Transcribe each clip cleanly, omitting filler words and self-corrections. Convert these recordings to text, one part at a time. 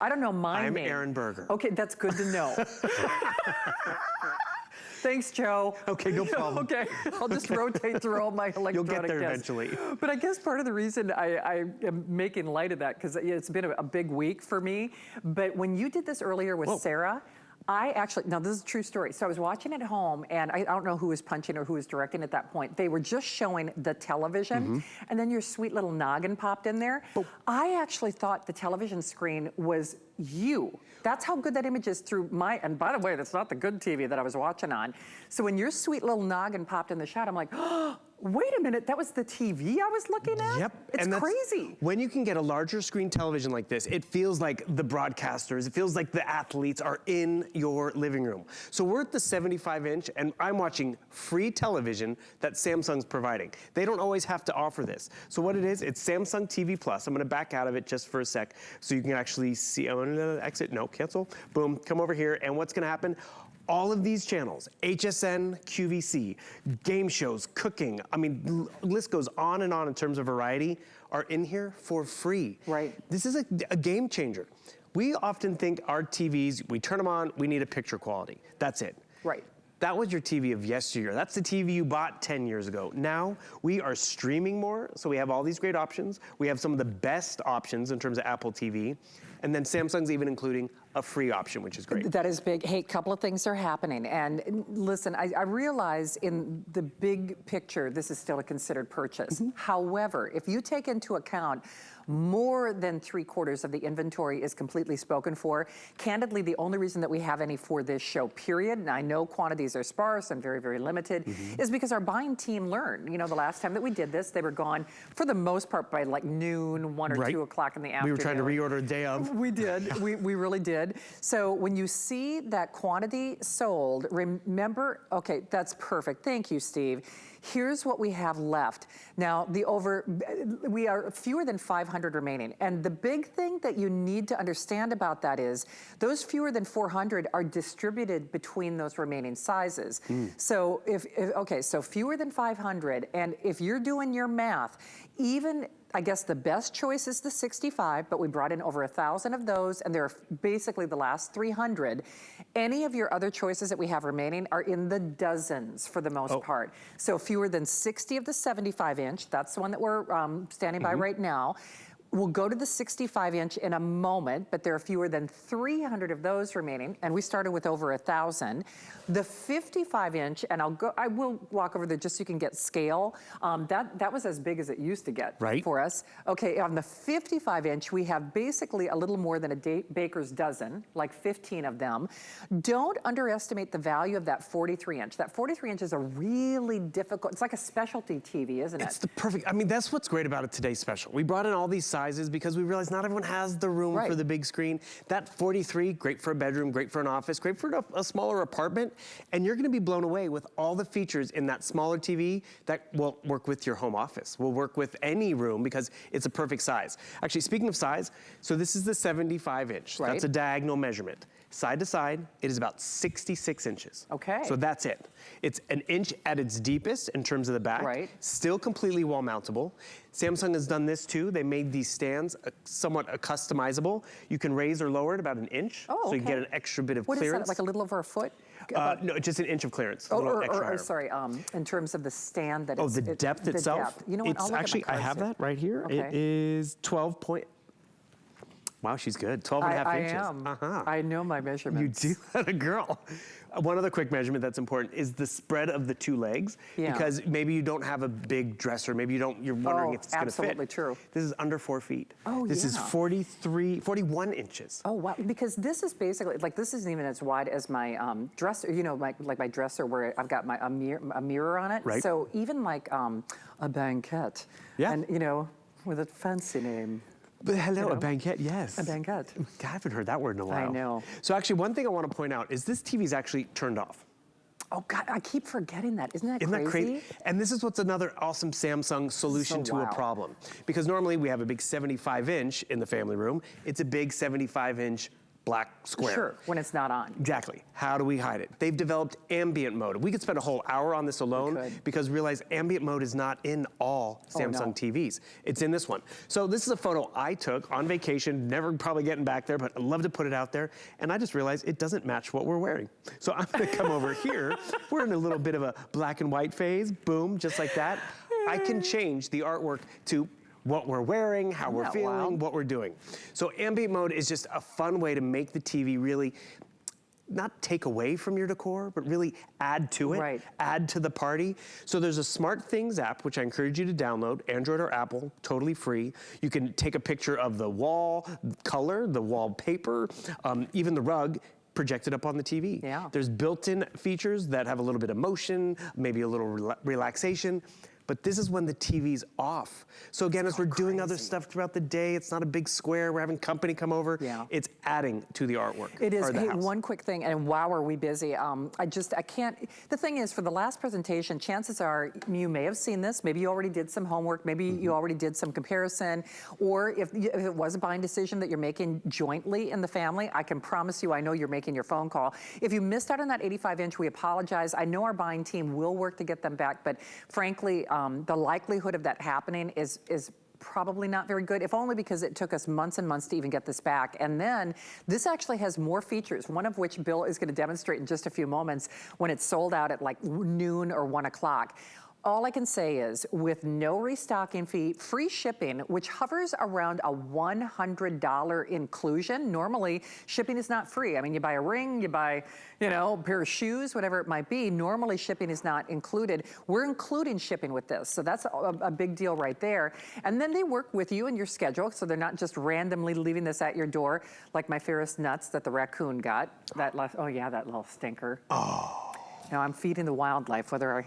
I don't know my name. I'm Aaron Berger. Okay, that's good to know. Thanks, Joe. Okay, no problem. Okay, I'll just rotate through all my electronic You'll get there guests. eventually. But I guess part of the reason I am making light of that, because it's been a big week for me, but when you did this earlier with Sarah, I actually, now this is a true story. So I was watching at home, and I don't know who was punching or who was directing at that point. They were just showing the television, and then your sweet little noggin popped in there. I actually thought the television screen was you. That's how good that image is through my, and by the way, that's not the good TV that I was watching on. So when your sweet little noggin popped in the shot, I'm like, oh, wait a minute, that was the TV I was looking at? Yep. It's crazy. When you can get a larger screen television like this, it feels like the broadcasters, it feels like the athletes are in your living room. So we're at the 75-inch, and I'm watching free television that Samsung's providing. They don't always have to offer this. So what it is, it's Samsung TV Plus. I'm gonna back out of it just for a sec so you can actually see. I'm gonna exit, no, cancel. Boom, come over here, and what's gonna happen? All of these channels, HSN, QVC, game shows, cooking, I mean, list goes on and on in terms of variety, are in here for free. Right. This is a game changer. We often think our TVs, we turn them on, we need a picture quality. That's it. Right. That was your TV of yesteryear. That's the TV you bought 10 years ago. Now, we are streaming more, so we have all these great options. We have some of the best options in terms of Apple TV. And then Samsung's even including a free option, which is great. That is big. Hey, a couple of things are happening. And listen, I realize in the big picture, this is still a considered purchase. However, if you take into account more than 3/4 of the inventory is completely spoken for. Candidly, the only reason that we have any for this show, period, and I know quantities are sparse and very, very limited, is because our buying team learned. You know, the last time that we did this, they were gone for the most part by like noon, 1 or 2 o'clock in the afternoon. We were trying to reorder a day of. We did, we really did. So when you see that quantity sold, remember, okay, that's perfect. Thank you, Steve. Here's what we have left. Now, we are fewer than 500 remaining. And the big thing that you need to understand about that is those fewer than 400 are distributed between those remaining sizes. So okay, so fewer than 500, and if you're doing your math, even I guess the best choice is the 65, but we brought in over 1,000 of those, and they're basically the last 300. Any of your other choices that we have remaining are in the dozens for the most part. So fewer than 60 of the 75-inch, that's the one that we're standing by right now. We'll go to the 65-inch in a moment, but there are fewer than 300 of those remaining, and we started with over 1,000. The 55-inch, and I will walk over there just so you can get scale. That was as big as it used to get for us. Okay, on the 55-inch, we have basically a little more than a baker's dozen, like 15 of them. Don't underestimate the value of that 43-inch. That 43-inch is a really difficult, it's like a specialty TV, isn't it? It's the perfect, I mean, that's what's great about it today's special. We brought in all these sizes because we realized not everyone has the room for the big screen. That 43, great for a bedroom, great for an office, great for a smaller apartment, and you're gonna be blown away with all the features in that smaller TV that will work with your home office, will work with any room because it's a perfect size. Actually, speaking of size, so this is the 75-inch. That's a diagonal measurement. Side to side, it is about 66 inches. Okay. So that's it. It's an inch at its deepest in terms of the back. Still completely wall mountable. Samsung has done this too. They made these stands somewhat customizable. You can raise or lower it about an inch. So you get an extra bit of clearance. What is that, like a little over a foot? No, just an inch of clearance. Sorry, in terms of the stand that the depth itself? Depth. You know what, it's actually, I have that right here. It is 12 point. Wow, she's good. 12 and a half inches. I am. I know my measurements. You do that, a girl. One other quick measurement that's important is the spread of the two legs. Because maybe you don't have a big dresser. Maybe you're wondering if it's going to fit. Absolutely true. This is under 4 feet. This is 41 inches. Oh, wow. Because this is basically, like, this isn't even as wide as my dresser, you know, like my dresser where I've got a mirror on it. So even like a banquette. And, you know, with a fancy name. But hello, a banquette, yes. A banquette. I haven't heard that word in a while. I know. So actually, one thing I want to point out is this TV is actually turned off. Oh God, I keep forgetting that. Isn't that crazy? And this is what's another awesome Samsung solution to a problem. Because normally we have a big 75-inch in the family room. It's a big 75-inch black square. Sure, when it's not on. Exactly. How do we hide it? They've developed ambient mode. We could spend a whole hour on this alone because realize ambient mode is not in all Samsung TVs. It's in this one. So this is a photo I took on vacation, never probably getting back there, but I'd love to put it out there. And I just realized it doesn't match what we're wearing. So I'm gonna come over here. We're in a little bit of a black and white phase, boom, just like that. I can change the artwork to what we're wearing, how we're feeling, what we're doing. So ambient mode is just a fun way to make the TV really not take away from your decor, but really add to it, add to the party. So there's a Smart Things app, which I encourage you to download, Android or Apple, totally free. You can take a picture of the wall color, the wallpaper, even the rug, projected up on the TV. There's built-in features that have a little bit of motion, maybe a little relaxation. But this is when the TV's off. So again, as we're doing other stuff throughout the day, it's not a big square, we're having company come over, it's adding to the artwork. It is. Hey, one quick thing, and wow, are we busy. I can't, the thing is, for the last presentation, chances are you may have seen this, maybe you already did some homework, maybe you already did some comparison, or if it was a buying decision that you're making jointly in the family, I can promise you, I know you're making your phone call. If you missed out on that 85-inch, we apologize. I know our buying team will work to get them back, but frankly, the likelihood of that happening is probably not very good, if only because it took us months and months to even get this back. And then this actually has more features, one of which Bill is going to demonstrate in just a few moments when it's sold out at like noon or 1 o'clock. All I can say is, with no restocking fee, free shipping, which hovers around a $100 inclusion. Normally, shipping is not free. I mean, you buy a ring, you buy, you know, a pair of shoes, whatever it might be. Normally, shipping is not included. We're including shipping with this, so that's a big deal right there. And then they work with you and your schedule, so they're not just randomly leaving this at your door, like my Ferris nuts that the raccoon got. That little stinker. Now I'm feeding the wildlife, whether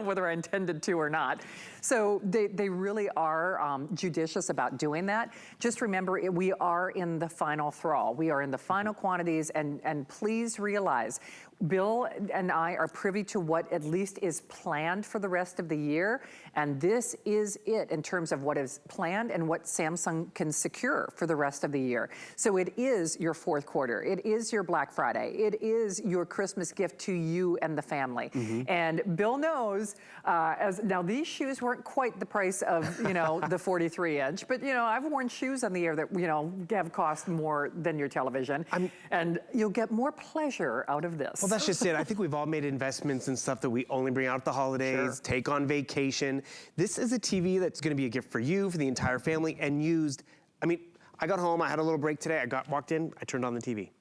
whether I intended to or not. So they really are judicious about doing that. Just remember, we are in the final thaw. We are in the final quantities, and please realize, Bill and I are privy to what at least is planned for the rest of the year, and this is it in terms of what is planned and what Samsung can secure for the rest of the year. So it is your fourth quarter, it is your Black Friday, it is your Christmas gift to you and the family. And Bill knows, now these shoes weren't quite the price of, the 43-inch, but I've worn shoes on the air that, have cost more than your television, and you'll get more pleasure out of this. Well, that's just it. I think we've all made investments in stuff that we only bring out at the holidays, take on vacation. This is a TV that's gonna be a gift for you, for the entire family, and used. I mean, I got home, I had a little break today, walked in, I turned on the TV.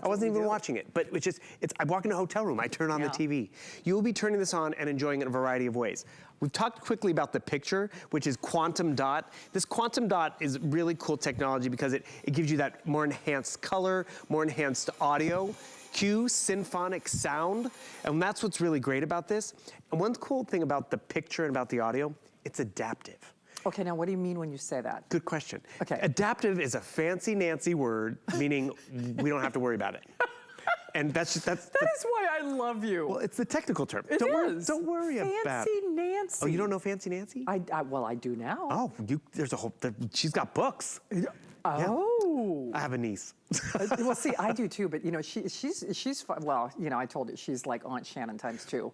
I wasn't even watching it, but I walk in a hotel room, I turn on the TV. You will be turning this on and enjoying it in a variety of ways. We've talked quickly about the picture, which is quantum dot. This quantum dot is really cool technology because it gives you that more enhanced color, more enhanced audio, symphonic sound, and that's what's really great about this. And one cool thing about the picture and about the audio, it's adaptive. Okay, now what do you mean when you say that? Good question. Okay. Adaptive is a fancy Nancy word, meaning we don't have to worry about it. And that is why I love you. Well, it's the technical term. Don't worry about it. Fancy Nancy. Oh, you don't know Fancy Nancy? Well, I do now. Oh, she's got books. Oh. Yeah. I have a niece. Well, see, I do too, but she's fun. Well, I told you, she's like Aunt Shannon times 2.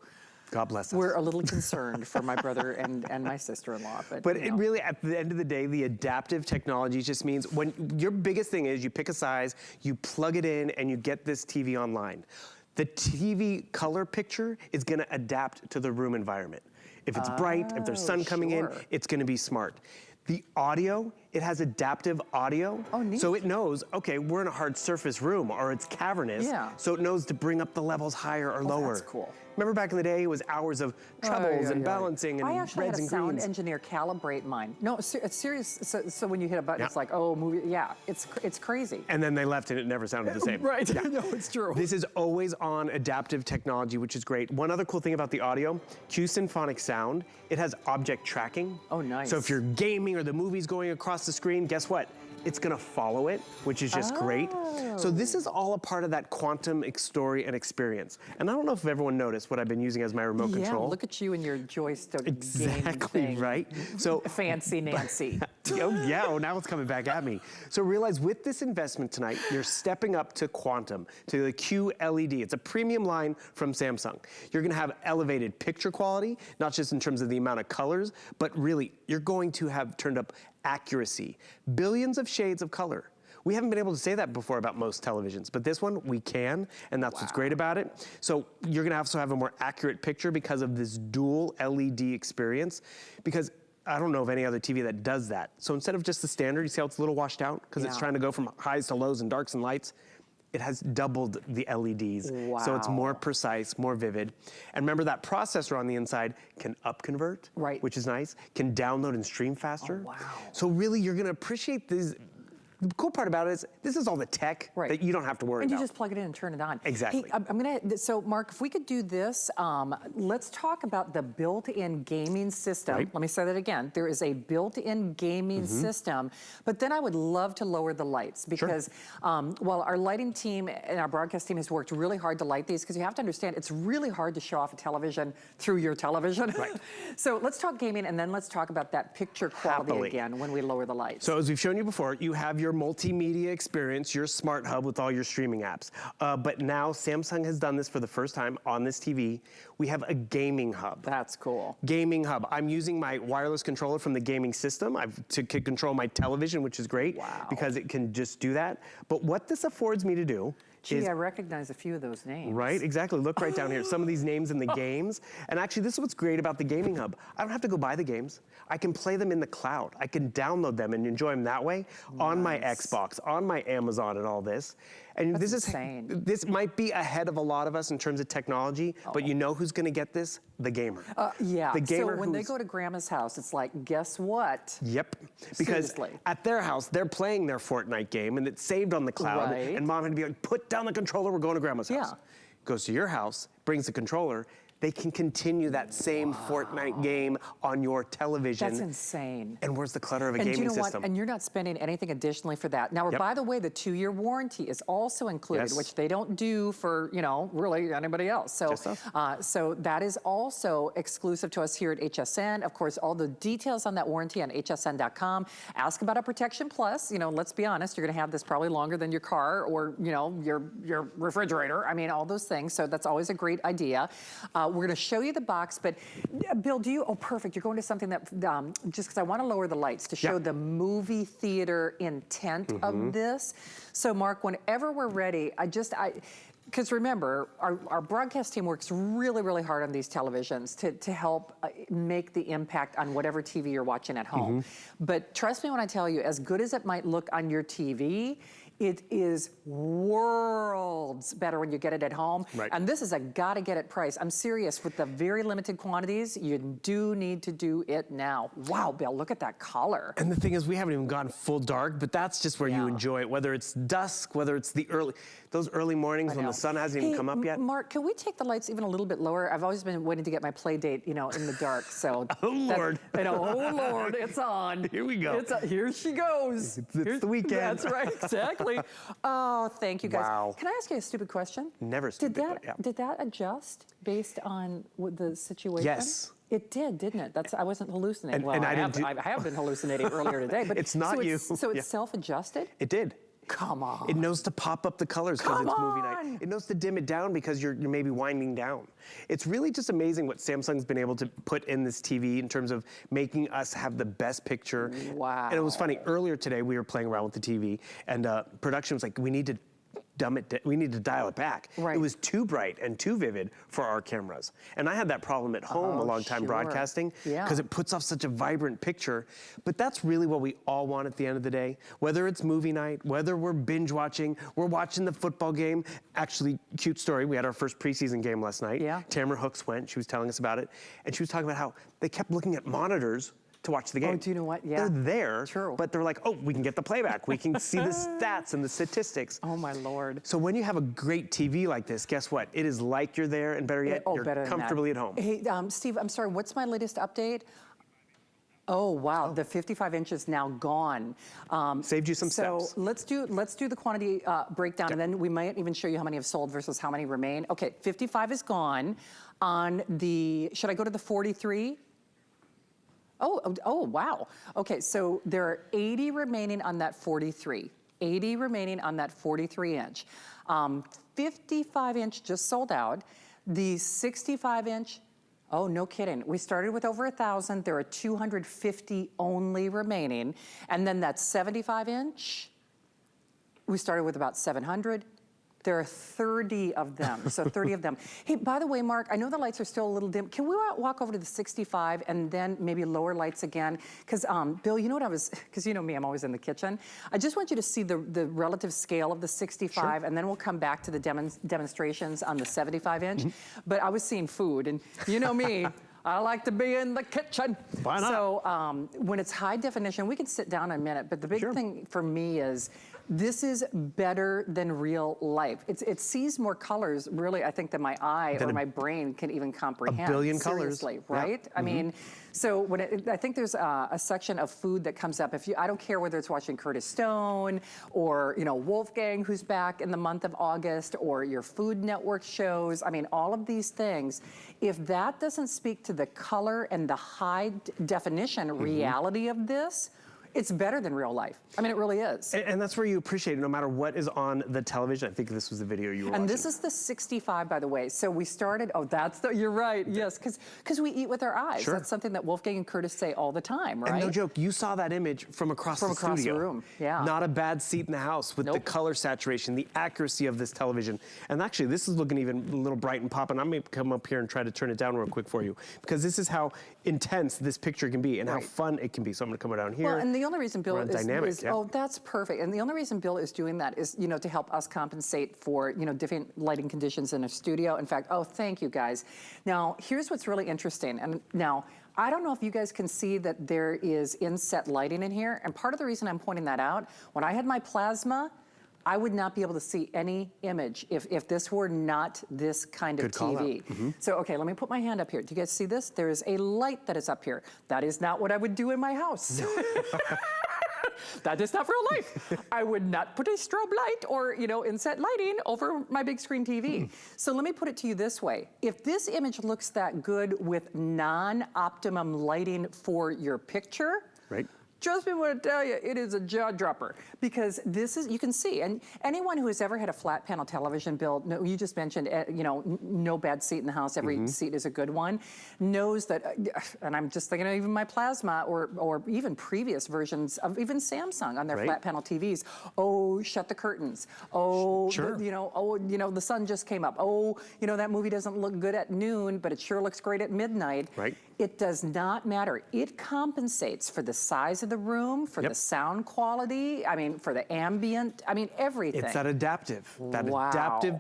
God bless us. We're a little concerned for my brother and my sister-in-law. But it really, at the end of the day, the adaptive technology just means when your biggest thing is you pick a size, you plug it in, and you get this TV online. The TV color picture is gonna adapt to the room environment. If it's bright, if there's sun coming in, it's gonna be smart. The audio, it has adaptive audio. Oh, neat. So it knows, okay, we're in a hard surface room or it's cavernous. So it knows to bring up the levels higher or lower. That's cool. Remember back in the day, it was hours of trebles and balancing and reds and greens. I actually had a sound engineer calibrate mine. No, it's serious. So when you hit a button, it's like, oh, movie. Yeah, it's crazy. And then they left and it never sounded the same. Right, no, it's true. This is always on adaptive technology, which is great. One other cool thing about the audio, symphonic sound, it has object tracking. Oh, nice. So if you're gaming or the movie's going across the screen, guess what? It's gonna follow it, which is just great. So this is all a part of that quantum story and experience. And I don't know if everyone noticed what I've been using as my remote control. Yeah, look at you and your joystick exactly game thing. Right. So Fancy Nancy. Oh, yeah, oh, now it's coming back at me. So realize with this investment tonight, you're stepping up to Quantum, to the QLED. It's a premium line from Samsung. You're gonna have elevated picture quality, not just in terms of the amount of colors, but really, you're going to have turned up accuracy. Billions of shades of color. We haven't been able to say that before about most televisions, but this one we can, and that's what's great about it. So you're gonna also have a more accurate picture because of this dual LED experience, because I don't know of any other TV that does that. So instead of just the standard, you see how it's a little washed out? Because it's trying to go from highs to lows and darks and lights. It has doubled the LEDs. So it's more precise, more vivid. And remember that processor on the inside can upconvert, which is nice, can download and stream faster. So really you're gonna appreciate these. The cool part about it is this is all the tech that you don't have to worry about. And you just plug it in and turn it on. Exactly. Hey, so Mark, if we could do this, let's talk about the built-in gaming system. Let me say that again. There is a built-in gaming system, but then I would love to lower the lights because while our lighting team and our broadcast team has worked really hard to light these, because you have to understand, it's really hard to show off a television through your television. So let's talk gaming and then let's talk about that picture quality again when we lower the lights. So as we've shown you before, you have your multimedia experience, your smart hub with all your streaming apps. But now Samsung has done this for the first time on this TV. We have a gaming hub. That's cool. Gaming hub. I'm using my wireless controller from the gaming system to control my television, which is great because it can just do that. But what this affords me to do Gee, I recognize a few of those names. Right, exactly. Look right down here. Some of these names in the games. And actually, this is what's great about the Gaming Hub. I don't have to go buy the games. I can play them in the cloud. I can download them and enjoy them that way on my Xbox, on my Amazon and all this. And That's insane. This might be ahead of a lot of us in terms of technology, but you know who's going to get this? The gamer. The gamer so when they go to grandma's house, it's like, guess what? Yep. Because at their house, they're playing their Fortnite game and it's saved on the cloud. And mom had to be like, put down the controller, we're going to grandma's house. Goes to your house, brings the controller, they can continue that same Fortnite game on your television. That's insane. And where's the clutter of a gaming system? What? And you're not spending anything additionally for that. Now, by the way, the 2-year warranty is also included, which they don't do for, you know, really anybody else. So, so that is also exclusive to us here at HSN. Of course, all the details on that warranty on hsn.com. Ask about a Protection Plus. You know, let's be honest, you're gonna have this probably longer than your car or, you know, your refrigerator. I mean, all those things. So that's always a great idea. We're gonna show you the box, but Bill, perfect, you're going to something that, just because I wanna lower the lights to show the movie theater intent of this. So Mark, whenever we're ready, because remember, our broadcast team works really, really hard on these televisions to help make the impact on whatever TV you're watching at home. But trust me when I tell you, as good as it might look on your TV, it is worlds better when you get it at home. And this is a gotta get it price. I'm serious, with the very limited quantities, you do need to do it now. Wow, Bill, look at that color. And the thing is, we haven't even gone full dark, but that's just where you enjoy it, whether it's dusk, whether it's those early mornings when the sun hasn't even come up yet. Mark, can we take the lights even a little bit lower? I've always been waiting to get my play date, you know, in the dark, so. Oh, Lord. I know, oh, Lord, it's on. Here we go. Here she goes. It's the weekend. That's right, exactly. Oh, thank you guys. Wow. Can I ask you a stupid question? Never stupid, Did that adjust based on the situation? Yes. It did, didn't it? I wasn't hallucinating. And I have been hallucinating earlier today, but it's not you. So it's self-adjusted? It did. Come on. It knows to pop up the colors because it's movie night. It knows to dim it down because you're maybe winding down. It's really just amazing what Samsung's been able to put in this TV in terms of making us have the best picture. Wow. And it was funny, earlier today we were playing around with the TV and production was like, we need to we need to dial it back. It was too bright and too vivid for our cameras. And I had that problem at home a long time broadcasting because it puts off such a vibrant picture. But that's really what we all want at the end of the day. Whether it's movie night, whether we're binge watching, we're watching the football game. Actually, cute story, we had our first preseason game last night. Tamara Hooks went, she was telling us about it. And she was talking about how they kept looking at monitors to watch the game. Oh, do you know what? They're there, but they're like, oh, we can get the playback. We can see the stats and the statistics. Oh, my Lord. So when you have a great TV like this, guess what? It is like you're there, and better yet, you're comfortably at home. Hey, Steve, I'm sorry, what's my latest update? Oh, wow, the 55 inches now gone. Saved you some steps. So let's do the quantity breakdown, and then we might even show you how many have sold versus how many remain. Okay, 55 is gone. On the, should I go to the 43? Oh, wow. Okay, so there are 80 remaining on that 43. 80 remaining on that 43 inch. 55 inch just sold out. The 65 inch, oh, no kidding. We started with over 1,000. There are 250 only remaining. And then that 75 inch, we started with about 700. There are 30 of them, so 30 of them. Hey, by the way, Mark, I know the lights are still a little dim. Can we walk over to the 65 and then maybe lower lights again? Because, Bill, you know what because you know me, I'm always in the kitchen. I just want you to see the relative scale of the 65, sure, and then we'll come back to the demonstrations on the 75 inch. Mm-hmm. But I was seeing food, and you know me, I like to be in the kitchen. Why not? So when it's high definition, we can sit down in a minute, but the big thing for me is this is better than real life. It sees more colors, really, I think, than my eye or my brain can even comprehend. A billion Seriously, colors. right? Yeah. I mean, so when I think there's a section of food that comes up. I don't care whether it's watching Curtis Stone or, you know, Wolfgang, who's back in the month of August, or your Food Network shows. I mean, all of these things, if that doesn't speak to the color and the high definition reality of this, it's better than real life. I mean, it really is. And that's where you appreciate it, no matter what is on the television. I think this was the video you were watching. And this is the 65, by the way. So we started, you're right, yes, because we eat with our eyes. Sure. That's something that Wolfgang and Curtis say all the time, right? And no joke, you saw that image from across the studio. the room, yeah. Not a bad seat in the house with the color saturation, the accuracy of this television. And actually, this is looking even a little bright and popping. I'm gonna come up here and try to turn it down real quick for you, because this is how intense this picture can be and how fun it can be. So I'm gonna come down here. Well, and the only reason Bill is yeah. oh, that's perfect. And the only reason Bill is doing that is, you know, to help us compensate for, you know, different lighting conditions in a studio. In fact, thank you guys. Now, here's what's really interesting. And now, I don't know if you guys can see that there is inset lighting in here. And part of the reason I'm pointing that out, when I had my plasma, I would not be able to see any image if this were not this kind of TV. So, okay, let me put my hand up here. Do you guys see this? There is a light that is up here. That is not what I would do in my house. That is not real life. I would not put a strobe light or, you know, inset lighting over my big screen TV. So let me put it to you this way. If this image looks that good with non-optimum lighting for your picture, right, trust me when I tell you, it is a jaw dropper, because this is, you can see, and anyone who has ever had a flat panel television build, no, you just mentioned, you know, no bad seat in the house, every seat is a good one, knows that, and I'm just thinking of even my plasma or even previous versions of even Samsung on their flat panel TVs. Oh, shut the curtains. Oh, you know, the sun just came up. Oh, you know, that movie doesn't look good at noon, but it sure looks great at midnight. Right. It does not matter. It compensates for the size of the room, for the sound quality, I mean, for the ambient, I mean, everything. It's that adaptive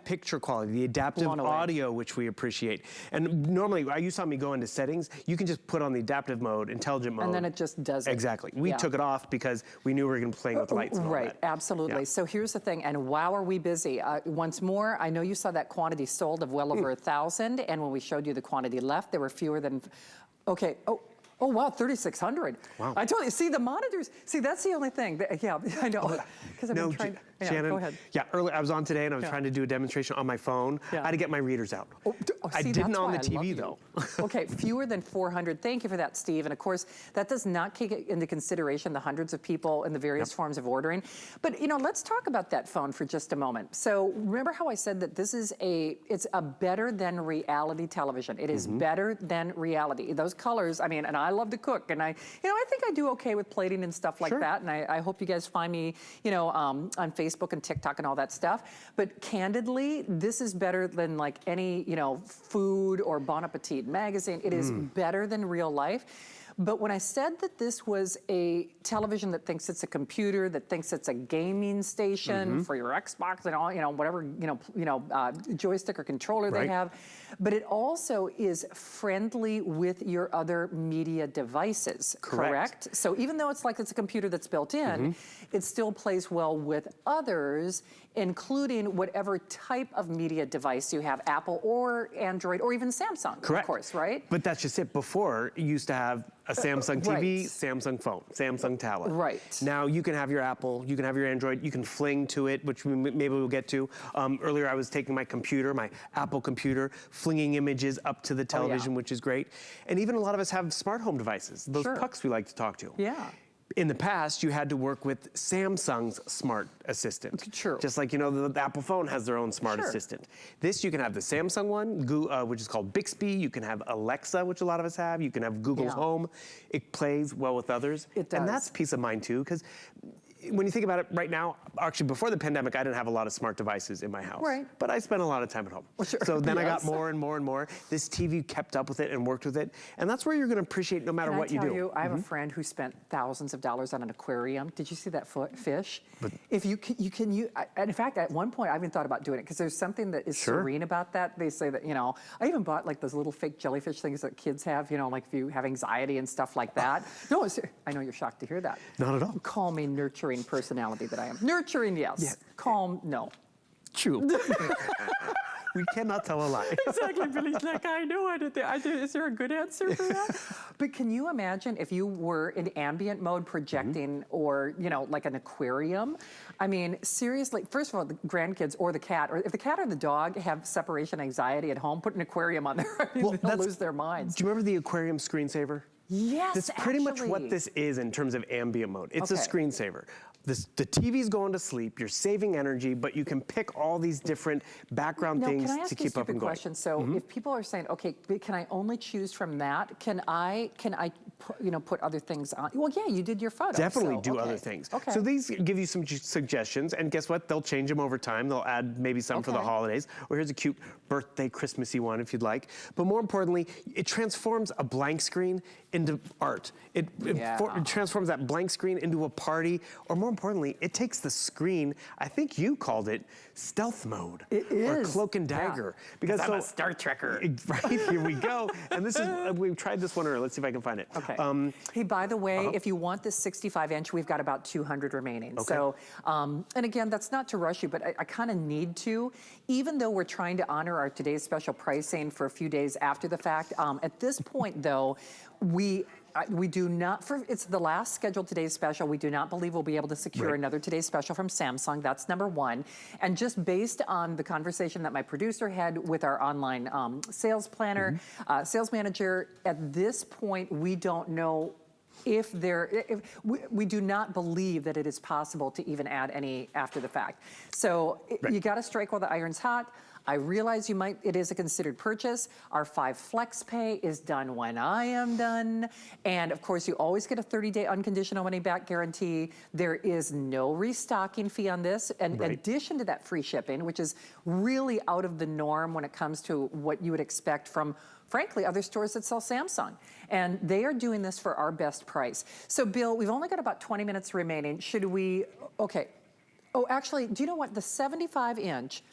picture quality, the adaptive audio, which we appreciate. And normally, you saw me go into settings, you can just put on the adaptive mode, intelligent mode. And then it just does it. Exactly. We took it off because we knew we were going to play with lights and all that. Absolutely. Yeah. So here's the thing, and wow, are we busy. Once more, I know you saw that quantity sold of well over 1,000, and when we showed you the quantity left, there were fewer than, okay, oh wow, 3,600. Wow. I told you, see the monitors, see that's the only thing. Yeah, I know. Because I've been trying, Shannon, go ahead. Yeah, earlier I was on today and I was trying to do a demonstration on my phone. I had to get my readers out. I didn't on the TV though. Okay, fewer than 400. Thank you for that, Steve. And of course, that does not take into consideration the hundreds of people in the various forms of ordering. But you know, let's talk about that phone for just a moment. So remember how I said that this is it's a better than reality television. It is better than reality. Those colors, I mean, and I love to cook, and I think I do okay with plating and stuff like that. And I hope you guys find me, you know, on Facebook and TikTok and all that stuff. But candidly, this is better than like any, you know, Food or Bon Appetit magazine. It is better than real life. But when I said that this was a television that thinks it's a computer, that thinks it's a gaming station for your Xbox and all, you know, whatever, joystick or controller they have, but it also is friendly with your other media devices, correct? So even though it's like it's a computer that's built in, it still plays well with others, including whatever type of media device you have, Apple or Android or even Samsung, of course, right? But that's just it. Before, you used to have a Samsung TV, right. Samsung phone, Samsung tablet. Right. Now you can have your Apple, you can have your Android, you can fling to it, which maybe we'll get to. Earlier I was taking my computer, my Apple computer, flinging images up to the television, which is great. And even a lot of us have smart home devices, those pucks we like to talk to. Yeah. In the past, you had to work with Samsung's smart assistant. True. Just like, the Apple phone has their own smart assistant. This, you can have the Samsung one, which is called Bixby. You can have Alexa, which a lot of us have. You can have Google Home. It plays well with others. It does. And that's peace of mind, too, because when you think about it right now, actually before the pandemic, I didn't have a lot of smart devices in my house. Right. But I spent a lot of time at home. Well, sure. So then I got more and more and more. This TV kept up with it and worked with it. And that's where you're going to appreciate no matter what you do. Can I tell you, I have a friend who spent thousands of dollars on an aquarium. Did you see that fish? If you can, and in fact, at one point, I even thought about doing it because there's something that is serene about that. They say that, I even bought like those little fake jellyfish things that kids have, like if you have anxiety and stuff like that. No, I know you're shocked to hear that. Not at all. Calming, nurturing personality that I am. Nurturing, yes. Yeah. Calm, no. True. We cannot tell a lie. Exactly, Billy's like, I know I did that. Is there a good answer for that? But can you imagine if you were in ambient mode projecting or, like an aquarium? I mean, seriously, first of all, the grandkids or the cat, or if the cat or the dog have separation anxiety at home, put an aquarium on there. They'll lose their minds. Do you remember the aquarium screensaver? Yes, That's pretty much what this is in terms of ambient mode. It's a screensaver. The TV's going to sleep, you're saving energy, but you can pick all these different background things to keep up and going. Question? So if people are saying, okay, can I only choose from that? Can I put other things on? Well, yeah, you did your photo. Definitely do other things. Okay. So these give you some suggestions, and guess what? They'll change them over time. They'll add maybe some for the holidays. Or here's a cute birthday, Christmassy one if you'd like. But more importantly, it transforms a blank screen into art. It transforms that blank screen into a party, or more importantly, it takes the screen, I think you called it stealth mode. It is. Or cloak and dagger. Because I'm a Star Trekker. Right, here we go. And this is, we've tried this one earlier. Let's see if I can find it. Okay. Hey, by the way, if you want this 65-inch, we've got about 200 remaining. Okay. So, and again, that's not to rush you, but I kind of need to, even though we're trying to honor our today's special pricing for a few days after the fact. At this point, though, we do not, it's the last scheduled today's special. We do not believe we'll be able to secure another today's special from Samsung. That's number one. And just based on the conversation that my producer had with our online sales planner, sales manager, at this point, we don't know if we do not believe that it is possible to even add any after the fact. So you got to strike while the iron's hot. I realize it is a considered purchase. Our 5 flex pay is done when I am done. And of course, you always get a 30-day unconditional money back guarantee. There is no restocking fee on this. And in addition to that free shipping, which is really out of the norm when it comes to what you would expect from, frankly, other stores that sell Samsung. And they are doing this for our best price. So Bill, we've only got about 20 minutes remaining. Should we, okay. Oh, actually, do you know what? The 75-inch,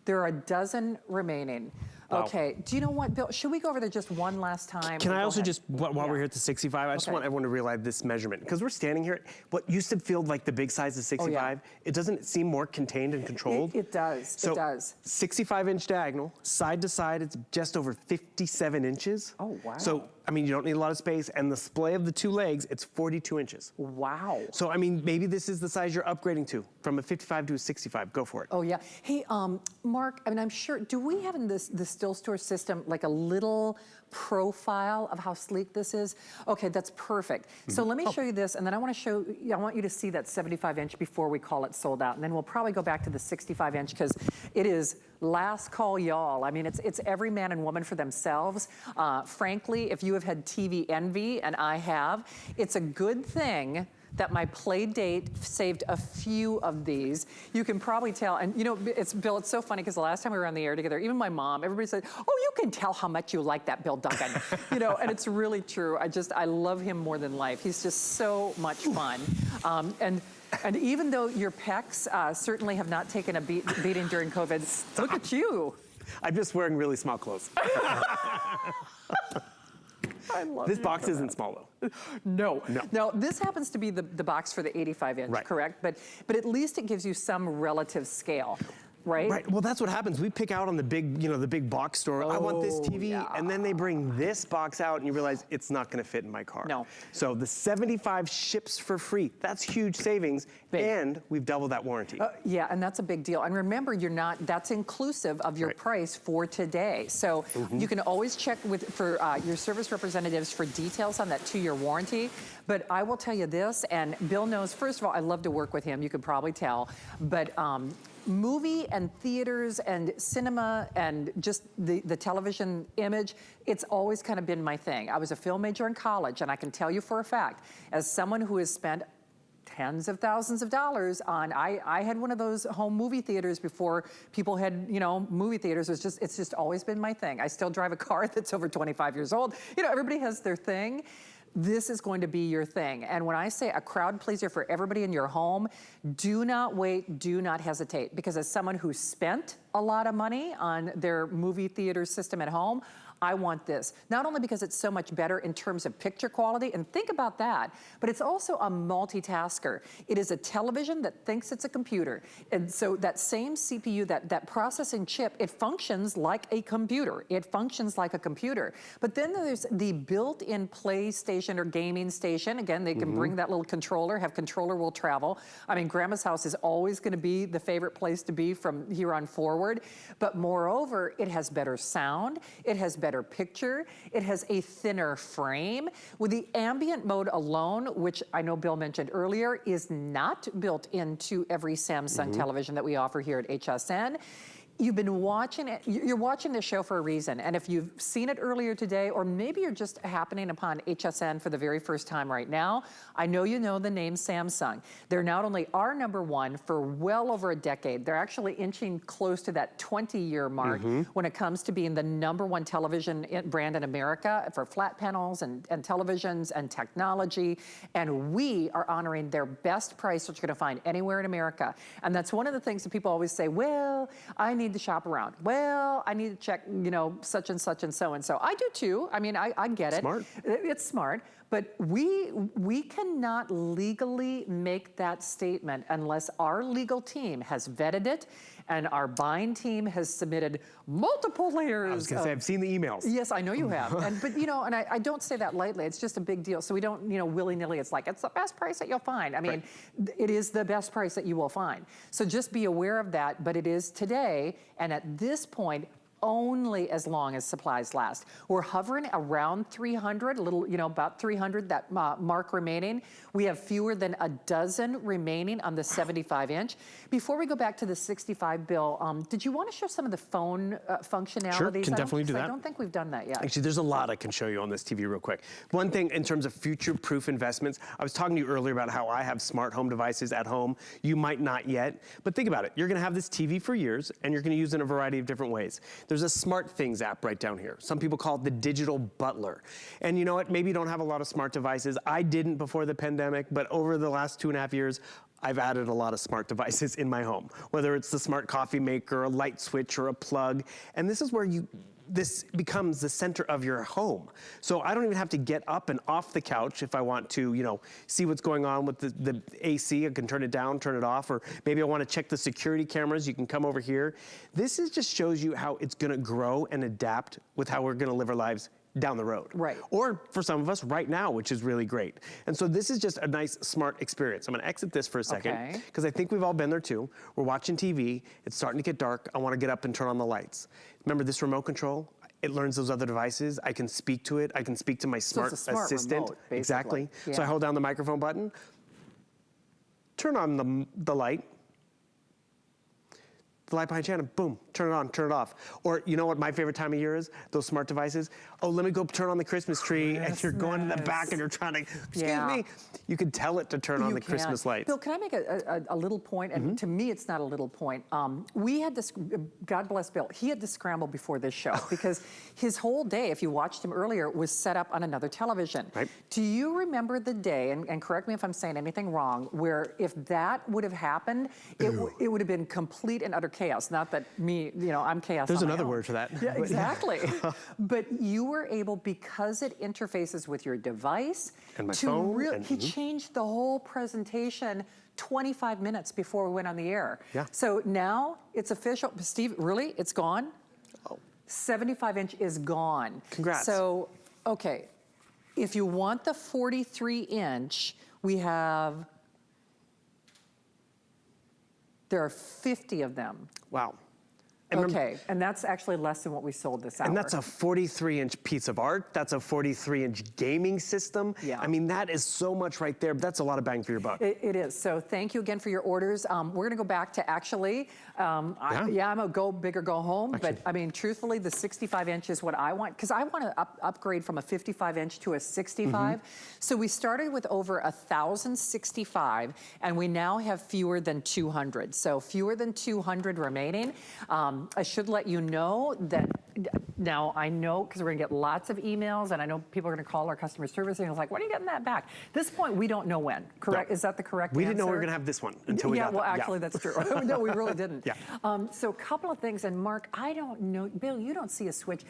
there are a dozen remaining. Wow. Okay, do you know what, Bill? Should we go over there just one last time? Can I also just, while we're here at the 65, I just want everyone to realize this measurement. Because we're standing here, what used to feel like the big size of 65, it doesn't seem more contained and controlled. It does, so it does. 65-inch diagonal, side to side, it's just over 57 inches. Oh, wow. So, I mean, you don't need a lot of space. And the splay of the 2 legs, it's 42 inches. Wow. So, I mean, maybe this is the size you're upgrading to, from a 55 to a 65. Go for it. Oh, yeah. Hey, Mark, I mean, I'm sure, do we have in the Still Store system like a little profile of how sleek this is? Okay, that's perfect. So let me show you this, and then I want you to see that 75-inch before we call it sold out. And then we'll probably go back to the 65-inch because it is last call, y'all. I mean, it's every man and woman for themselves. Frankly, if you have had TV envy, and I have, it's a good thing that my play date saved a few of these. You can probably tell, and Bill, it's so funny because the last time we were on the air together, even my mom, everybody said, oh, you can tell how much you like that Bill Duncan. And it's really true. I love him more than life. He's just so much fun. And even though your pecs certainly have not taken a beating during COVID, look at you. I'm just wearing really small clothes. I love this box isn't small though. No. Now, this happens to be the box for the 85-inch, correct? But at least it gives you some relative scale. right? Right, well, that's what happens. We pick out on the big, the big box store, I want this TV, yeah. and then they bring this box out and you realize it's not gonna fit in my car. No. So the 75 ships for free. That's huge savings, and we've doubled that warranty. Yeah, and that's a big deal. And remember, that's inclusive of your price for today. So you can always check for your service representatives for details on that 2-year warranty. But I will tell you this, and Bill knows, first of all, I love to work with him, you can probably tell, but movie and theaters and cinema and just the television image, it's always kind of been my thing. I was a film major in college, and I can tell you for a fact, as someone who has spent tens of thousands of dollars on, I had one of those home movie theaters before people had, movie theaters. It's just always been my thing. I still drive a car that's over 25 years old. Everybody has their thing. This is going to be your thing. And when I say a crowd pleaser for everybody in your home, do not wait, do not hesitate. Because as someone who spent a lot of money on their movie theater system at home, I want this. Not only because it's so much better in terms of picture quality, and think about that, but it's also a multitasker. It is a television that thinks it's a computer. And so that same CPU, that processing chip, it functions like a computer. It functions like a computer. But then there's the built-in PlayStation or gaming station. Again, they can bring that little controller, have controller will travel. I mean, Grandma's house is always gonna be the favorite place to be from here on forward. But moreover, it has better sound, it has better picture, it has a thinner frame. With the ambient mode alone, which I know Bill mentioned earlier, is not built into every Samsung television that we offer here at HSN. You've been watching it, you're watching this show for a reason, and if you've seen it earlier today, or maybe you're just happening upon HSN for the very first time right now, I know you know the name Samsung. They're not only our #1 for well over a decade, they're actually inching close to that 20-year mark when it comes to being the #1 television brand in America for flat panels and televisions and technology, and we are honoring their best price that you're gonna find anywhere in America. And that's one of the things that people always say, well, I need to shop around. Well, I need to check, such and such and so and so. I do too. I mean, I get it. Smart. It's smart. But we cannot legally make that statement unless our legal team has vetted it and our buying team has submitted multiple layers. I was gonna say, I've seen the emails. Yes, I know you have. But and I don't say that lightly. It's just a big deal. So we don't, willy-nilly, it's like, it's the best price that you'll find. I mean, it is the best price that you will find. So just be aware of that, but it is today, and at this point, only as long as supplies last. We're hovering around 300, a little, about 300, that mark remaining. We have fewer than a dozen remaining on the 75-inch. Before we go back to the 65, Bill, did you want to show some of the phone functionalities? Sure, can definitely do that. I don't think we've done that yet. Actually, there's a lot I can show you on this TV real quick. One thing in terms of future-proof investments, I was talking to you earlier about how I have smart home devices at home. You might not yet, but think about it. You're gonna have this TV for years, and you're gonna use it in a variety of different ways. There's a Smart Things app right down here. Some people call it the digital butler. And you know what? Maybe you don't have a lot of smart devices. I didn't before the pandemic, but over the last 2.5 years, I've added a lot of smart devices in my home, whether it's the smart coffee maker, a light switch, or a plug. And this is where this becomes the center of your home. So I don't even have to get up and off the couch if I want to, see what's going on with the AC. I can turn it down, turn it off, or maybe I want to check the security cameras. You can come over here. This just shows you how it's gonna grow and adapt with how we're gonna live our lives down the road. Right. Or for some of us right now, which is really great. And so this is just a nice, smart experience. I'm gonna exit this for a second, because I think we've all been there too. We're watching TV, it's starting to get dark, I wanna get up and turn on the lights. Remember this remote control? It learns those other devices. I can speak to it. I can speak to my smart assistant. Remote, exactly. Yeah. So I hold down the microphone button, turn on the light, the light behind Shannon, boom, turn it on, turn it off. Or you know what my favorite time of year is? Those smart devices. Oh, let me go turn on the Christmas tree, and you're going to the back and you're trying to, excuse me. You can tell it to turn on the Christmas lights. Bill, can I make a little point? And to me, it's not a little point. We had this, God bless Bill, he had to scramble before this show because his whole day, if you watched him earlier, was set up on another television. Right. Do you remember the day, and correct me if I'm saying anything wrong, where if that would have happened, it would have been complete and utter chaos. Not that me, I'm chaos. There's on my another own. word for that. Yeah, exactly. But you were able, because it interfaces with your device, and my phone. He changed the whole presentation 25 minutes before we went on the air. Yeah. So now it's official. Steve, really? It's gone? Oh. 75-inch is gone. Congrats. So, okay, if you want the 43-inch, there are 50 of them. Wow. Okay, and that's actually less than what we sold this hour. And that's a 43-inch piece of art. That's a 43-inch gaming system. Yeah. I mean, that is so much right there. But that's a lot of bang for your buck. It is. So thank you again for your orders. We're going to go back to actually, I'm a go big or go home. But I mean, truthfully, the 65-inch is what I want because I want to upgrade from a 55-inch to a 65. So we started with over 1,065, and we now have fewer than 200. So fewer than 200 remaining. I should let you know that now I know because we're gonna get lots of emails and I know people are gonna call our customer service and it's like, when are you getting that back? At this point, we don't know when, correct? No. Is that the correct We answer? didn't know we were gonna have this one until we got well, that. actually, that's true. No, we really didn't. Yeah. So a couple of things, and Mark, I don't know, Bill, you don't see a switch.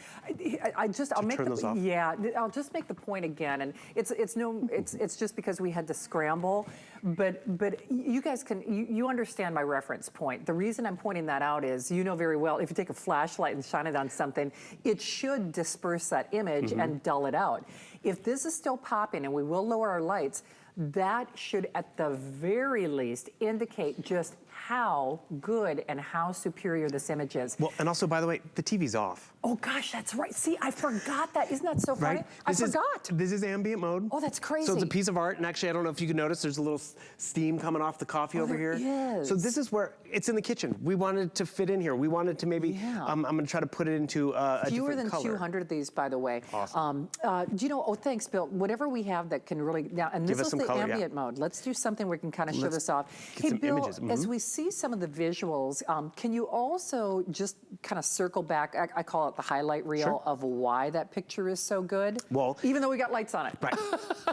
I'll make turn those off? Yeah, I'll just make the point again, and it's just because we had to scramble, but you guys you understand my reference point. The reason I'm pointing that out is you know very well if you take a flashlight and shine it on something, it should disperse that image and dull it out. If this is still popping, and we will lower our lights, that should at the very least indicate just how good and how superior this image is. Well, and also, by the way, the TV's off. Oh gosh, that's right. See, I forgot that. Isn't that so funny? Right? I forgot. This is ambient mode. Oh, that's crazy. So it's a piece of art, and actually, I don't know if you can notice, there's a little steam coming off the coffee over here. Is. So this is where, it's in the kitchen. We wanted to fit in here. We wanted to maybe, I'm gonna try to put it into a Fewer different than color. 200 of these, by the way. Awesome. Do you know, oh, thanks, Bill. Whatever we have that can really, now, and this Give us is some the color, ambient mode. Let's do something we can kind of show this off. get Hey, some Bill, images. as we see some of the visuals, can you also just kind of circle back, I call it the highlight reel of why that picture is so good? Well, even though we got lights on it. Right.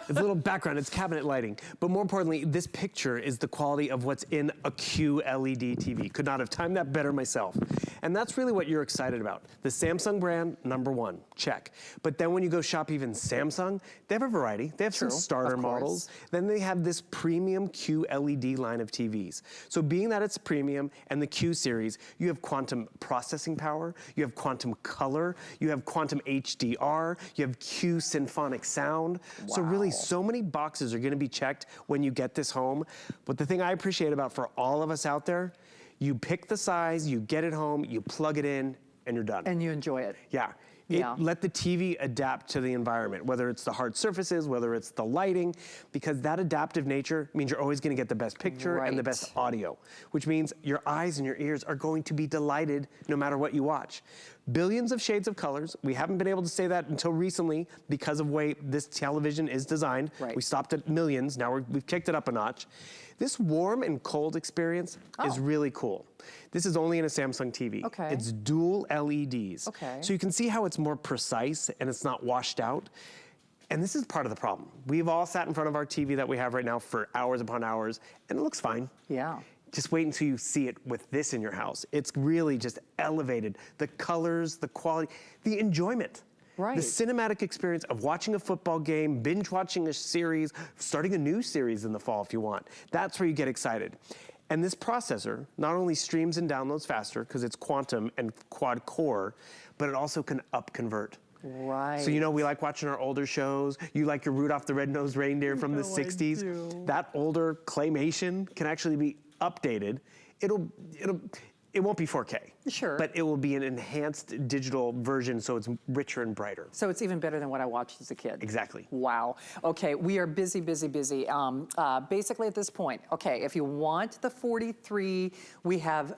It's a little background, it's cabinet lighting. But more importantly, this picture is the quality of what's in a QLED TV. Could not have timed that better myself. And that's really what you're excited about. The Samsung brand, #1, check. But then when you go shop even Samsung, they have a variety. They have some starter models. Then they have this premium QLED line of TVs. So being that it's premium and the Q series, you have quantum processing power, you have quantum color, you have quantum HDR, you have Q symphonic sound. Wow. So really, so many boxes are gonna be checked when you get this home. But the thing I appreciate about for all of us out there, you pick the size, you get it home, you plug it in, and you're done. And you enjoy it. Yeah. Let the TV adapt to the environment, whether it's the hard surfaces, whether it's the lighting, because that adaptive nature means you're always gonna get the best picture and the best audio, which means your eyes and your ears are going to be delighted no matter what you watch. Billions of shades of colors. We haven't been able to say that until recently because of the way this television is designed. We stopped at millions, now we've kicked it up a notch. This warm and cold experience is really cool. This is only in a Samsung TV. It's dual LEDs. So you can see how it's more precise and it's not washed out. And this is part of the problem. We've all sat in front of our TV that we have right now for hours upon hours, and it looks fine. Just wait until you see it with this in your house. It's really just elevated. The colors, the quality, the enjoyment. The cinematic experience of watching a football game, binge watching a series, starting a new series in the fall if you want. That's where you get excited. And this processor not only streams and downloads faster because it's quantum and quad core, but it also can up convert. So you know we like watching our older shows. You like your Rudolph the Red-Nosed Reindeer from the 60s. That older claymation can actually be updated. It won't be 4K. But it will be an enhanced digital version, so it's richer and brighter. So it's even better than what I watched as a kid. Exactly. Wow. Okay, we are busy, busy, busy. Basically at this point, okay, if you want the 43, we have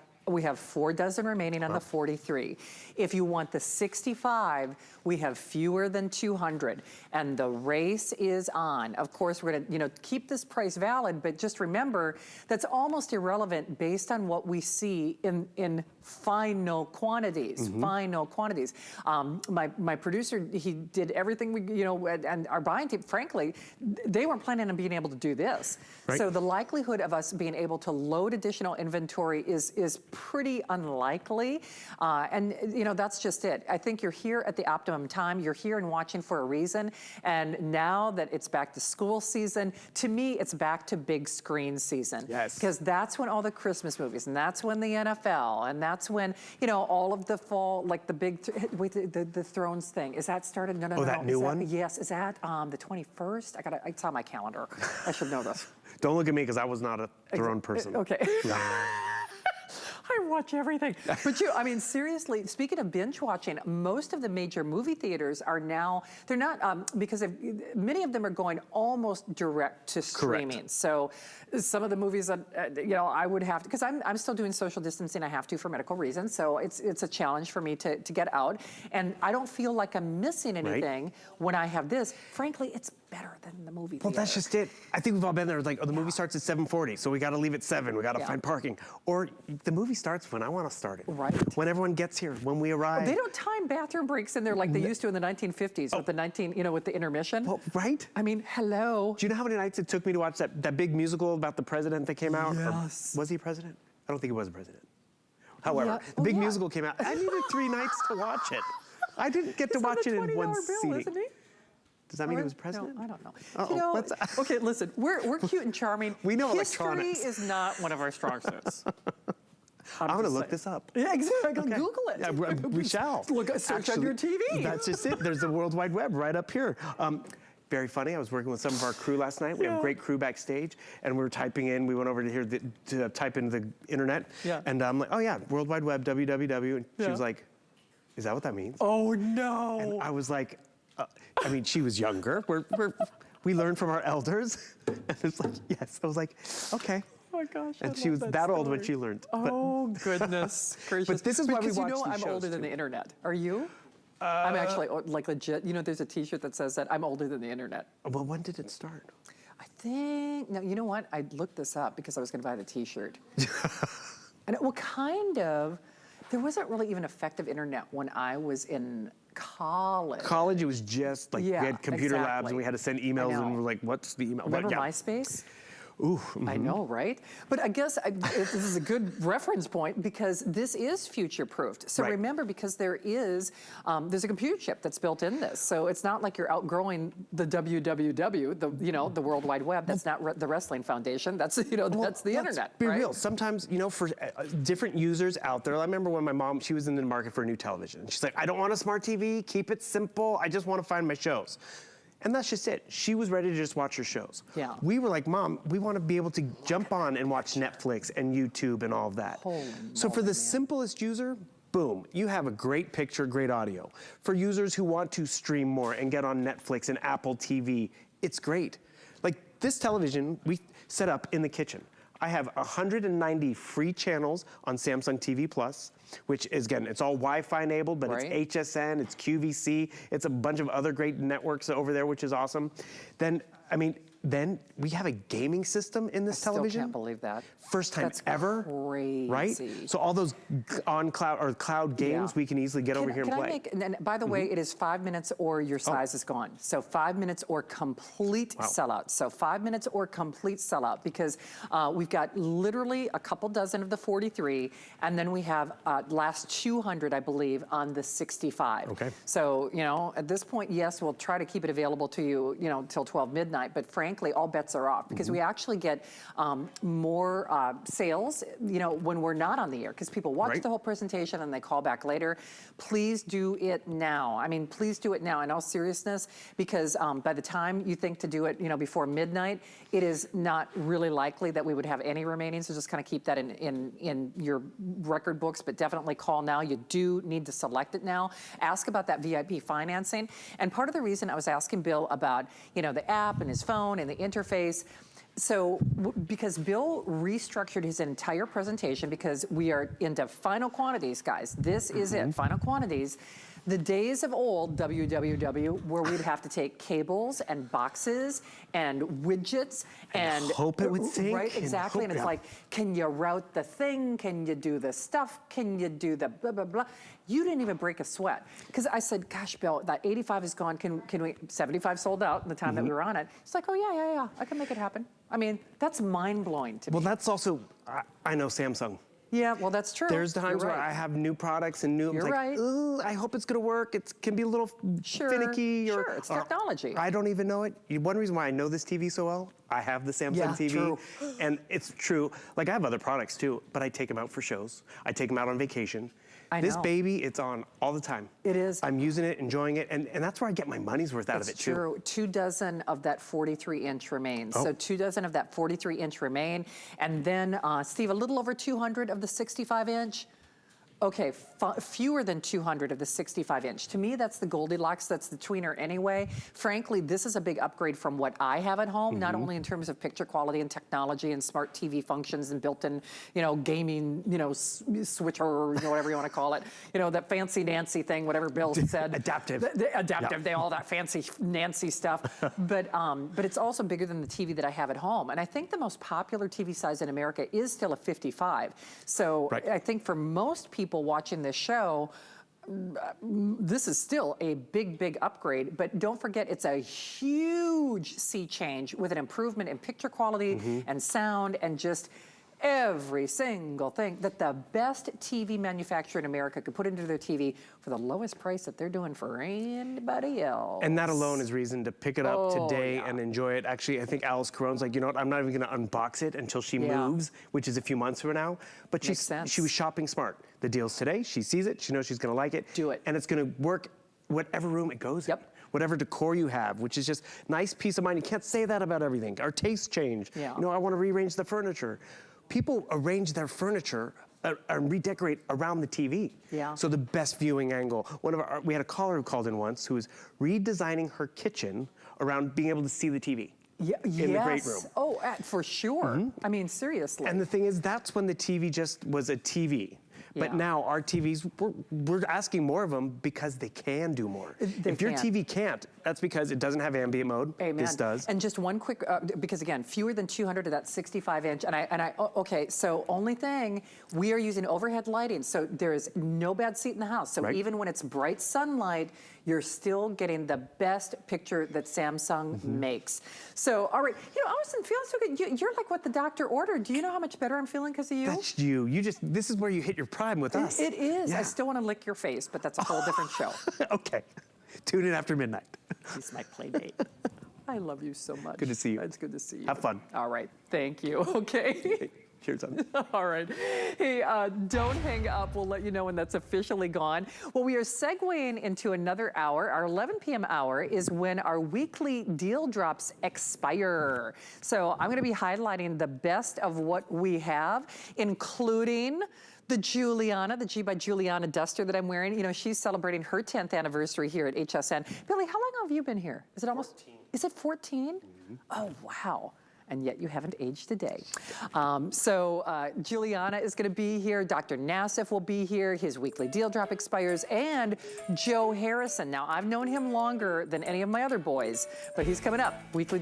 4 dozen remaining on the 43. If you want the 65, we have fewer than 200, and the race is on. Of course, we're gonna, keep this price valid, but just remember that's almost irrelevant based on what we see in final quantities. Final quantities. My producer, he did everything we, and our buying team, frankly, they weren't planning on being able to do this. So the likelihood of us being able to load additional inventory is pretty unlikely. And you know, that's just it. I think you're here at the optimum time. You're here and watching for a reason. And now that it's back to school season, to me, it's back to big screen season. Yes. Because that's when all the Christmas movies, and that's when the NFL, and that's when, you know, all of the fall, like the big, wait, the Thrones thing. Is that started? No, no, no. Oh, that new one? Yes. Is that the 21st? It's on my calendar. I should know this. Don't look at me because I was not a Throne person. Okay. I watch everything. But I mean, seriously, speaking of binge watching, most of the major movie theaters are now, they're not, because many of them are going almost direct to streaming. Correct. So some of the movies that, you know, I would have to, because I'm still doing social distancing, I have to for medical reasons. So it's a challenge for me to get out. And I don't feel like I'm missing anything when I have this. Frankly, it's better than the movie theater. Well, that's just it. I think we've all been there. Like, oh, the movie starts at 7:40, so we got to leave at 7. We got to find parking. Or the movie starts when I want to start it. Right. When everyone gets here, when we arrive. They don't time bathroom breaks in there like they used to in the 1950s with the with the intermission. Well, right? I mean, hello. Do you know how many nights it took me to watch that big musical about the president that came out? Yes. Or was he president? I don't think he was a president. However, Yeah. the big yeah. musical came out. I needed 3 nights to watch it. I didn't get to watch it in one bill, sitting. isn't he? Does that mean he was president? No, I don't know. Uh-oh, You know, what's- okay, listen, we're cute and charming. We know History electronics. is not one of our strong suits. I'm going to look this up. Yeah, exactly. Okay. Google it. Yeah, we shall. Search on your TV. That's just it. There's the World Wide Web right up here. Very funny. I was working with some of our crew last night. We have a great crew backstage, and we were typing in. We went over to here to type into the internet. Yeah. And I'm like, oh yeah, World Wide Web, www. And she was like, is that what that means? Oh no. And I was like, I mean, she was younger. We learned from our elders. And it's like, yes. I was like, okay. Oh my gosh. And she was that old when she learned. Oh goodness gracious. But this is why we Because watch you know these I'm shows, older than too. the internet. Are you? I'm actually like legit. You know, there's a T-shirt that says that I'm older than the internet. Well, when did it start? I think, no, you know what? I looked this up because I was going to buy the T-shirt. And well, kind of. There wasn't really even effective internet when I was in college. College, it was just like we had computer labs and we had to send emails and we're like, what's the email? Remember But, yeah. MySpace? Ooh. I know, right? But I guess this is a good reference point because this is future-proofed. So Right. remember, because there's a computer chip that's built in this. So it's not like you're outgrowing the WWW, the World Wide Web. That's not the Wrestling Foundation. That's, that's the Let's internet, be right? real. Sometimes, for different users out there, I remember when my mom, she was in the market for a new television. She's like, I don't want a smart TV, keep it simple. I just want to find my shows. And that's just it. She was ready to just watch her shows. Yeah. We were like, Mom, we want to be able to jump on and watch Netflix and YouTube and all of that. Holy So for moly, the man. simplest user, boom, you have a great picture, great audio. For users who want to stream more and get on Netflix and Apple TV, it's great. Like this television, we set up in the kitchen. I have 190 free channels on Samsung TV Plus, which is, again, it's all Wi-Fi enabled, but Right. it's HSN, it's QVC, it's a bunch of other great networks over there, which is awesome. Then we have a gaming system in this television. Still can't believe that. First time That's ever, crazy. right? So all those on cloud or cloud games, Yeah. we can easily get over here and Can play. I make, and by the way, it is 5 minutes or your size is gone. So 5 minutes or complete sellout. So 5 minutes or complete sellout because we've got literally a couple dozen of the 43 and then we have last 200, I believe, on the 65. Okay. So, at this point, yes, we'll try to keep it available to you, till 12 midnight, but frankly, all bets are off because we actually get more sales, when we're not on the air because people watch Right. the whole presentation and they call back later. Please do it now. I mean, please do it now in all seriousness because by the time you think to do it, before midnight, it is not really likely that we would have any remaining. So just kind of keep that in your record books, but definitely call now. You do need to select it now. Ask about that VIP financing. And part of the reason I was asking Bill about, the app and his phone and the interface. So, because Bill restructured his entire presentation because we are into final quantities, guys. This is it, final quantities. The days of old WWW where we'd have to take cables and boxes and widgets and hope it would sync right, and exactly. hope- And it's yeah. like, can you route the thing? Can you do the stuff? Can you do the blah, blah, blah? You didn't even break a sweat. Because I said, gosh, Bill, that 85 is gone. Can we, 75 sold out in the time that we were on it. It's like, oh yeah, I can make it happen. I mean, that's mind blowing to me. Well, that's also, I know Samsung. Yeah, well, that's true. There's times You're where right. I have new products and new, I'm You're like, right. ooh, I hope it's gonna work. It can be a little finicky. Sure, it's technology. I don't even know it. One reason why I know this TV so well, I have the Samsung TV. True. And it's true. Like, I have other products too, but I take them out for shows. I take them out on vacation. This know. baby, it's on all the time. It is. I'm using it, enjoying it, and that's where I get my money's worth out of it too. True. 2 dozen of that 43-inch remains. Oh. So 2 dozen of that 43-inch remain. And then, Steve, a little over 200 of the 65-inch. Okay, fewer than 200 of the 65-inch. To me, that's the Goldilocks, that's the tweener anyway. Frankly, this is a big upgrade from what I have at home, not only in terms of picture quality and technology and smart TV functions and built-in, gaming, switcher, whatever you want to call it. That fancy Nancy thing, whatever Bill said. Adaptive. Adaptive, all that fancy Nancy stuff. But it's also bigger than the TV that I have at home. And I think the most popular TV size in America is still a 55. So Right. I think for most people watching this show, this is still a big upgrade, but don't forget it's a huge sea change with an improvement in picture quality and sound and just every single thing that the best TV manufacturer in America could put into their TV for the lowest price that they're doing for anybody else. And that alone is reason to pick it up today yeah. and enjoy it. Actually, I think Alice Caron's like, you know what, I'm not even gonna unbox it until she moves, which is a few months from now. But Makes sense. she was shopping smart. The deal's today, she sees it, she knows she's gonna like it. Do it. And it's gonna work whatever room it goes in. Whatever decor you have, which is just nice peace of mind. You can't say that about everything. Our tastes change. Yeah. I wanna rearrange the furniture. People arrange their furniture and redecorate around the TV. Yeah. So the best viewing angle. We had a caller who called in once who was redesigning her kitchen around being able to see the TV. In the great room. Oh, for sure. I mean, seriously. And the thing is, that's when the TV just was a TV. But now our TVs, we're asking more of them because they can do more. If your TV can't, that's because it doesn't have ambient mode. Amen. This does. And just one quick, because again, fewer than 200 of that 65-inch. Okay, so only thing, we are using overhead lighting, so there is no bad seat in the house. So even when it's bright sunlight, you're still getting the best picture that Samsung makes. So, all right, Austin, feeling so good. You're like what the doctor ordered. Do you know how much better I'm feeling because of you? That's you. This is where you hit your prime with us. It is. Yeah. I still want to lick your face, but that's a whole different show. Okay. Tune in after midnight. He's my play date. I love you so much. Good to see you. It's good to see you. Have fun. All right. Thank you. Okay. Cheers, on. All right. Hey, don't hang up. We'll let you know when that's officially gone. Well, we are segueing into another hour. Our 11 p.m. hour is when our weekly deal drops expire. So I'm going to be highlighting the best of what we have, including the Juliana, the G by Juliana duster that I'm wearing. She's celebrating her 10th anniversary here at HSN. Billy, how long have you been here? Is it almost 14? Is it 14? Oh, wow. And yet you haven't aged a day. Juliana is gonna be here. Dr. Nassif will be here. His weekly deal drop expires. And Joe Harrison. Now, I've known him longer than any of my other boys, but he's coming up. Weekly